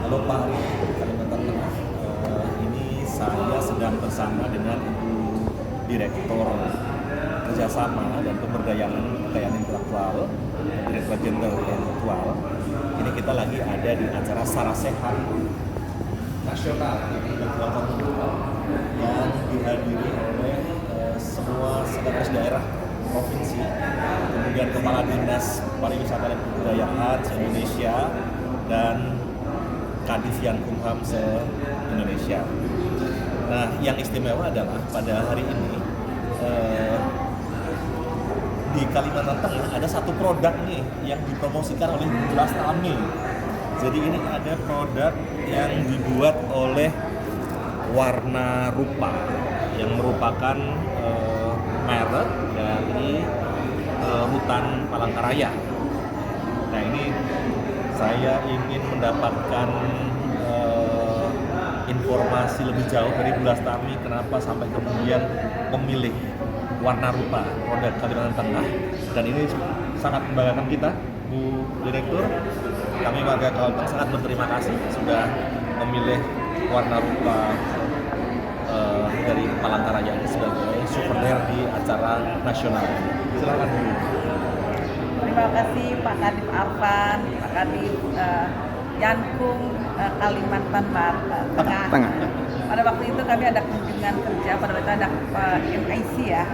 Halo Pak Ari, Kalimantan Tengah. Ini saya sedang bersama dengan Ibu Direktur Kerjasama dan Pemberdayaan Kekayaan Intelektual, Direktur Jenderal Intelektual. Ini kita lagi ada di acara Sarasehan Nasional Intelektual Komunitas yang dihadiri oleh semua sekretaris daerah provinsi, kemudian Kepala Dinas Pariwisata dan Kebudayaan se-Indonesia, dan Kadif Yankumham se-Indonesia. Nah, yang istimewa adalah pada hari ini di Kalimantan Tengah ada satu produk nih yang dipromosikan oleh Jelas Tami. Jadi ini ada produk yang dibuat oleh Warna Rupa yang merupakan merek dari Hutan Palangkaraya. Nah, ini saya ingin mendapatkan informasi lebih jauh dari Bu Lastami kenapa sampai kemudian memilih Warna Rupa produk Kalimantan Tengah, dan ini sangat membanggakan kita, Bu Direktur. Kami warga Kalteng sangat berterima kasih sudah memilih Warna Rupa dari Palangkaraya ini sebagai souvenir di acara nasional. Silakan Bu. Terima kasih Pak Kadif Arfan, Pak Kadif Yankung Kalimantan Tengah. Pada waktu itu kami ada kunjungan kerja, pada waktu itu ada MIC ya.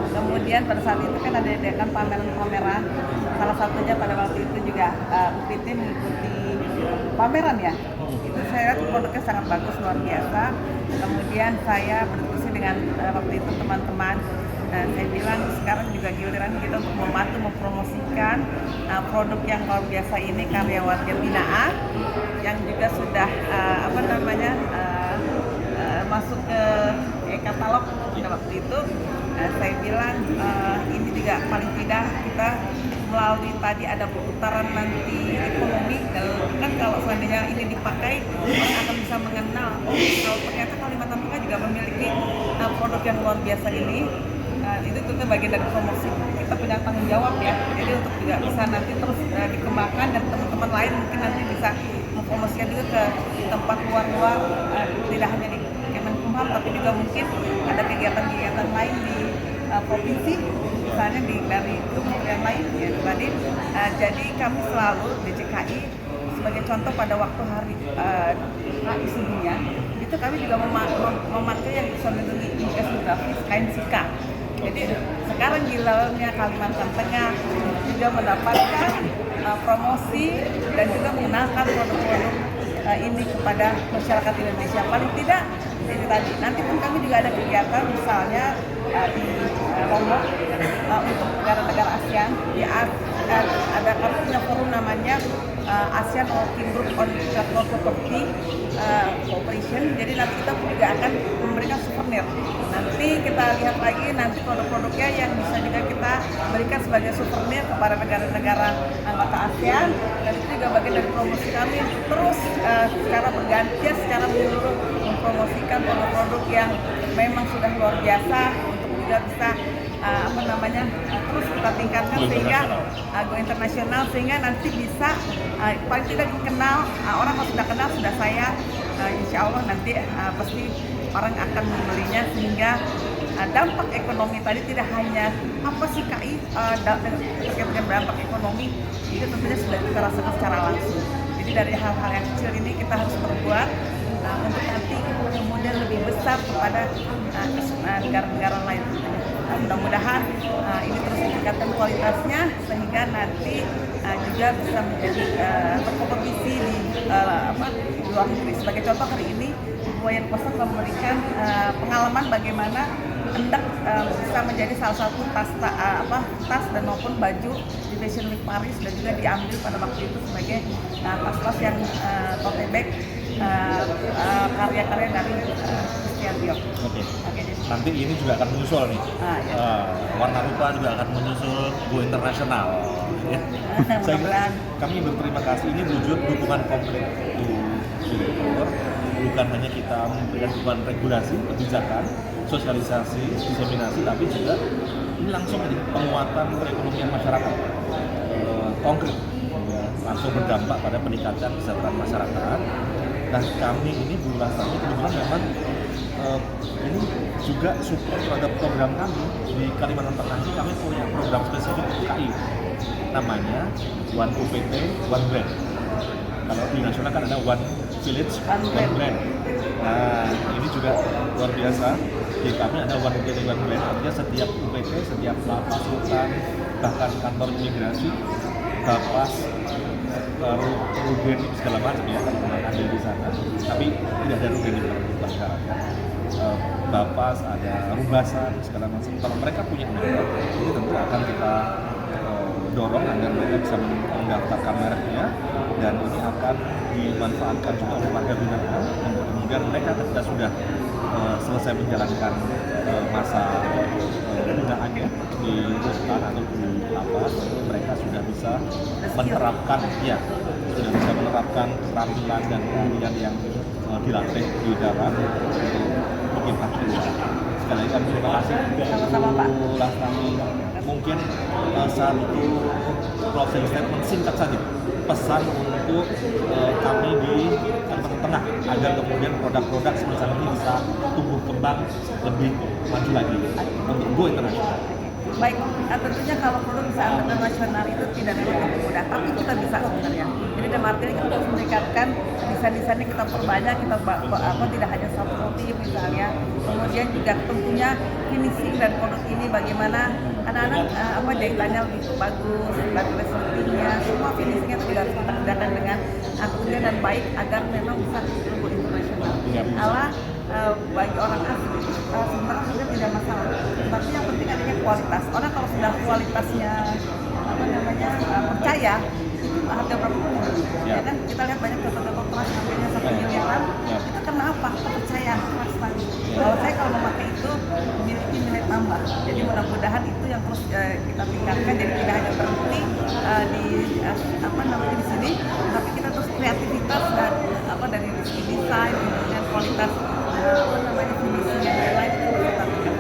Kemudian pada saat itu kan ada diadakan pameran-pameran. Salah satunya pada waktu itu juga UPT mengikuti pameran ya. Itu saya lihat produknya sangat bagus, luar biasa. Kemudian saya berdiskusi dengan waktu itu teman-teman. Saya bilang sekarang juga giliran kita untuk membantu mempromosikan produk yang luar biasa ini, karya warga binaan yang juga sudah masuk ke katalog pada waktu itu. Saya bilang ini juga paling tidak kita melalui tadi ada putaran nanti ekonomi, dan kan kalau seandainya ini dipakai orang akan bisa mengenal kalau ternyata Kalimantan Tengah juga memiliki produk yang luar biasa ini. Itu juga bagian dari promosi, kita punya tanggung jawab ya, jadi untuk juga bisa nanti terus dikembangkan, dan teman-teman lain mungkin nanti bisa mempromosikan juga ke tempat luar-luar, tidak hanya di Kemenkumham tapi juga mungkin ada kegiatan-kegiatan lain di provinsi, misalnya dari kementerian lain ya tadi. Jadi kami selalu DJKI sebagai contoh pada waktu hari HI dunia itu kami juga memakai yang bisa melindungi indikasi geografis kain sika. Jadi sekarang gilaunya Kalimantan Tengah juga mendapatkan promosi dan juga mengenalkan produk-produk ini kepada masyarakat Indonesia. Paling tidak ini tadi. Nanti pun kami juga ada kegiatan misalnya di Lombok untuk negara-negara ASEAN. Ada kami punya forum namanya ASEAN Working Group on Intellectual Property Cooperation. Jadi nanti kita juga akan memberikan souvenir. Nanti kita lihat lagi nanti produk-produknya yang bisa juga kita berikan sebagai souvenir kepada negara-negara anggota ASEAN, dan itu juga bagian dari promosi kami terus secara bergantian, secara menyeluruh mempromosikan produk-produk yang memang sudah luar biasa untuk juga bisa terus kita tingkatkan sehingga go internasional, sehingga nanti bisa paling tidak dikenal, orang kalau sudah kenal sudah saya, insya Allah nanti pasti orang akan membelinya, sehingga dampak ekonomi tadi tidak hanya apa sih KI terkait dengan dampak ekonomi itu tentunya sudah kita rasakan secara langsung. Jadi dari hal-hal yang kecil ini kita harus berbuat untuk nanti kemudian lebih besar kepada negara-negara lain. Mudah-mudahan ini terus meningkatkan kualitasnya sehingga nanti juga bisa menjadi berkompetisi di luar negeri. Sebagai contoh hari ini Wayan Kosan memberikan pengalaman bagaimana hendak bisa menjadi salah satu tas dan maupun baju di Fashion Week Paris, dan juga diambil pada waktu itu sebagai tas-tas yang tote bag karya-karya dari Christian Dior. Oke. Nanti ini juga akan menyusul nih. Warna Rupa juga akan menyusul go internasional. Ya. Saya kira kami berterima kasih, ini wujud dukungan komplit Bu Direktur. Bukan hanya kita memberikan dukungan regulasi, kebijakan, sosialisasi, diseminasi, tapi juga ini langsung penguatan perekonomian masyarakat konkret, langsung berdampak pada peningkatan kesejahteraan masyarakat, Nah kami ini Bu Lastami kebetulan memang ini juga support terhadap program kami di Kalimantan Tengah ini. Kami punya program spesifik UKI namanya One UPT One Brand. Kalau di nasional kan ada One Village One Brand. Nah ini juga luar biasa. Di kami ada One UPT One Brand, artinya setiap UPT, setiap lapas hutan, bahkan kantor imigrasi, bapas, rugen segala macam ya kalau ada di sana. Tapi tidak ada rugen di belakang. Bapas, ada rubasan segala macam. Kalau mereka punya merek, ini tentu akan kita dorong agar mereka bisa mendaftarkan mereknya, dan ini akan dimanfaatkan juga oleh warga binaan. Dan kemudian mereka ketika sudah selesai menjalankan masa penggunaannya di hutan atau di lapas, mereka sudah bisa menerapkan, ya sudah bisa menerapkan keterampilan dan keahlian yang dilatih di dalam bikin aktivitas. Sekali lagi kami terima kasih Bu Lastami. Mungkin satu closing statement singkat saja, pesan untuk kami di Kalimantan Tengah agar kemudian produk-produk semacam ini bisa tumbuh kembang lebih maju lagi untuk go internasional. Baik, tentunya kalau produk bisa internasional itu tidak terlalu mudah, tapi kita bisa sebenarnya. Jadi dalam artinya kita harus meningkatkan desain-desainnya, kita perbanyak, kita tidak hanya soft copy misalnya. Kemudian juga tentunya finishing dan produk ini bagaimana anak-anak jahitannya lebih bagus, bagus resletingnya, semua finishingnya itu juga harus kita kerjakan dengan akurat dan baik agar memang bisa go internasional. Bagi orang asing sebenarnya sudah tidak masalah, tapi yang penting adanya kualitas. Orang kalau sudah kualitasnya percaya, itu harga berapapun ya kan. Kita lihat banyak contoh-contoh kelas harganya 1 miliaran, itu karena apa? Kepercayaan kelas tadi. Kalau saya kalau memakai itu memiliki nilai tambah, jadi mudah-mudahan itu yang terus kita tingkatkan. Jadi tidak hanya berhenti di sini, tapi kita terus kreativitas dan dari segi desain dan kualitas finishing yang lain itu kita tingkatkan.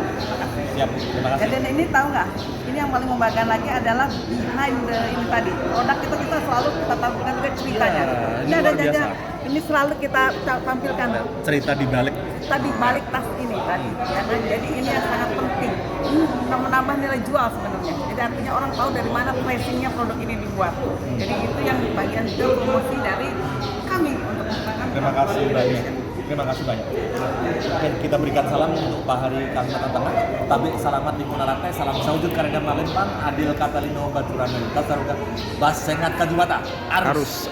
Siap, terima kasih. Dan ini tahu nggak? Ini yang paling membanggakan lagi adalah behind ini tadi. Produk itu kita selalu kita tampilkan juga ceritanya. Ini ada luar biasa. Ini selalu kita tampilkan Cerita di balik tas ini tadi. Ya kan? Jadi ini yang sangat penting. Ini menambah nilai jual sebenarnya. Jadi artinya orang tahu dari mana pricingnya produk ini dibuat. Jadi itu yang bagian juga promosi dari kami untuk mengembangkan. Terima kasih banyak. Terima kasih banyak. Oke, kita berikan salam untuk Pak Hari Kalimantan Tengah. Tabik salamat di Munaratai, salam saujud karena Malempan, Adil Katalino Baturan Kasaruga, Bas Sengat Kajuwata. Arus.